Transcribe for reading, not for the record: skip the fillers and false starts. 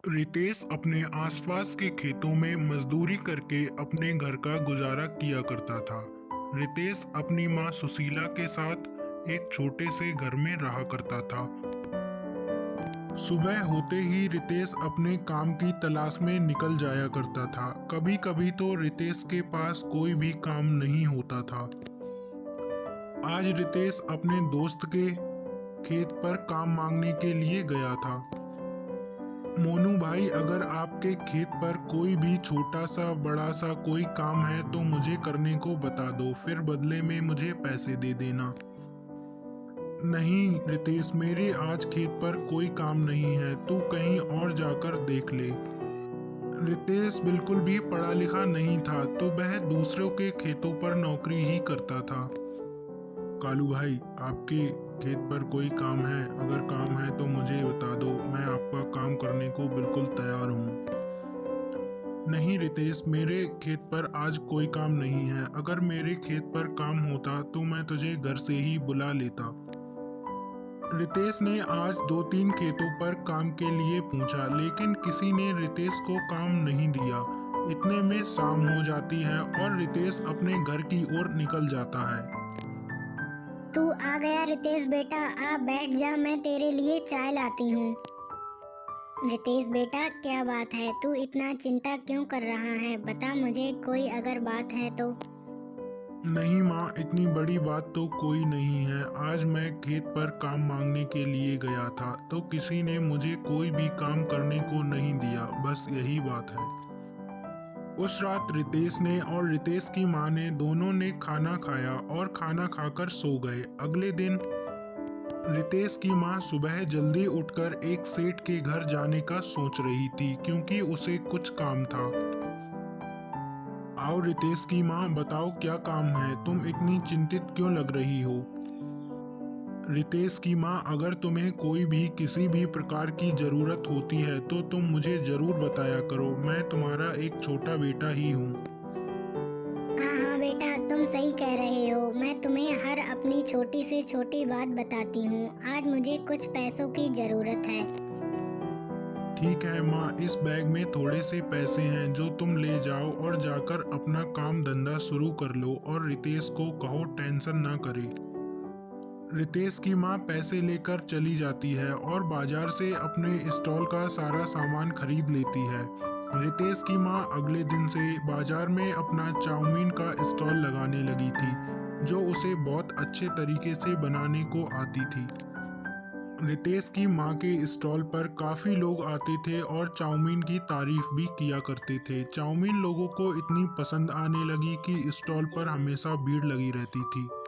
रितेश अपने आसपास के खेतों में मजदूरी करके अपने घर का गुजारा किया करता था। रितेश अपनी मां सुशीला के साथ एक छोटे से घर में रहा करता था। सुबह होते ही रितेश अपने काम की तलाश में निकल जाया करता था। कभी कभी तो रितेश के पास कोई भी काम नहीं होता था। आज रितेश अपने दोस्त के खेत पर काम मांगने के लिए गया था। मोनू भाई, अगर आपके खेत पर कोई भी छोटा सा बड़ा सा कोई काम है तो मुझे करने को बता दो, फिर बदले में मुझे पैसे दे देना। नहीं रितेश, मेरे आज खेत पर कोई काम नहीं है, तू कहीं और जाकर देख ले। रितेश बिल्कुल भी पढ़ा लिखा नहीं था, तो वह दूसरों के खेतों पर नौकरी ही करता था। कालू भाई, आपके खेत पर कोई काम है? अगर काम है तो मुझे बता दो, मैं आपका काम करने को बिल्कुल तैयार हूँ। नहीं रितेश, मेरे खेत पर आज कोई काम नहीं है। अगर मेरे खेत पर काम होता तो मैं तुझे घर से ही बुला लेता। रितेश ने आज दो तीन खेतों पर काम के लिए पूछा, लेकिन किसी ने रितेश को काम नहीं दिया। इतने में शाम हो जाती है और रितेश अपने घर की ओर निकल जाता है। तू आ गया रितेश बेटा, आ बैठ जा, मैं तेरे लिए चाय लाती हूँ। रितेश बेटा, क्या बात है? तू इतना चिंता क्यों कर रहा है? बता मुझे, कोई अगर बात है तो। नहीं माँ, इतनी बड़ी बात तो कोई नहीं है। आज मैं खेत पर काम मांगने के लिए गया था, तो किसी ने मुझे कोई भी काम करने को नहीं दिया, बस यही बात है। उस रात रितेश ने और रितेश की माँ ने दोनों ने खाना खाया और खाना खाकर सो गए। अगले दिन रितेश की माँ सुबह जल्दी उठकर एक सेठ के घर जाने का सोच रही थी, क्योंकि उसे कुछ काम था। आओ रितेश की माँ, बताओ क्या काम है? तुम इतनी चिंतित क्यों लग रही हो? रितेश की माँ, अगर तुम्हें कोई भी किसी भी प्रकार की जरूरत होती है तो तुम मुझे जरूर बताया करो। मैं तुम्हारा एक छोटा बेटा ही हूँ। हाँ हाँ बेटा, तुम सही कह रहे हो। मैं तुम्हें हर अपनी छोटी से छोटी बात बताती हूँ। आज मुझे कुछ पैसों की जरूरत है। ठीक है माँ, इस बैग में थोड़े से पैसे हैं जो तुम ले जाओ और जाकर अपना काम धंधा शुरू कर लो, और रितेश को कहो टेंशन ना करे। रितेश की माँ पैसे लेकर चली जाती है और बाजार से अपने स्टॉल का सारा सामान खरीद लेती है। रितेश की माँ अगले दिन से बाजार में अपना चाउमीन का स्टॉल लगाने लगी थी, जो उसे बहुत अच्छे तरीके से बनाने को आती थी। रितेश की माँ के स्टॉल पर काफ़ी लोग आते थे और चाउमीन की तारीफ भी किया करते थे। चाउमीन लोगों को इतनी पसंद आने लगी कि स्टॉल पर हमेशा भीड़ लगी रहती थी।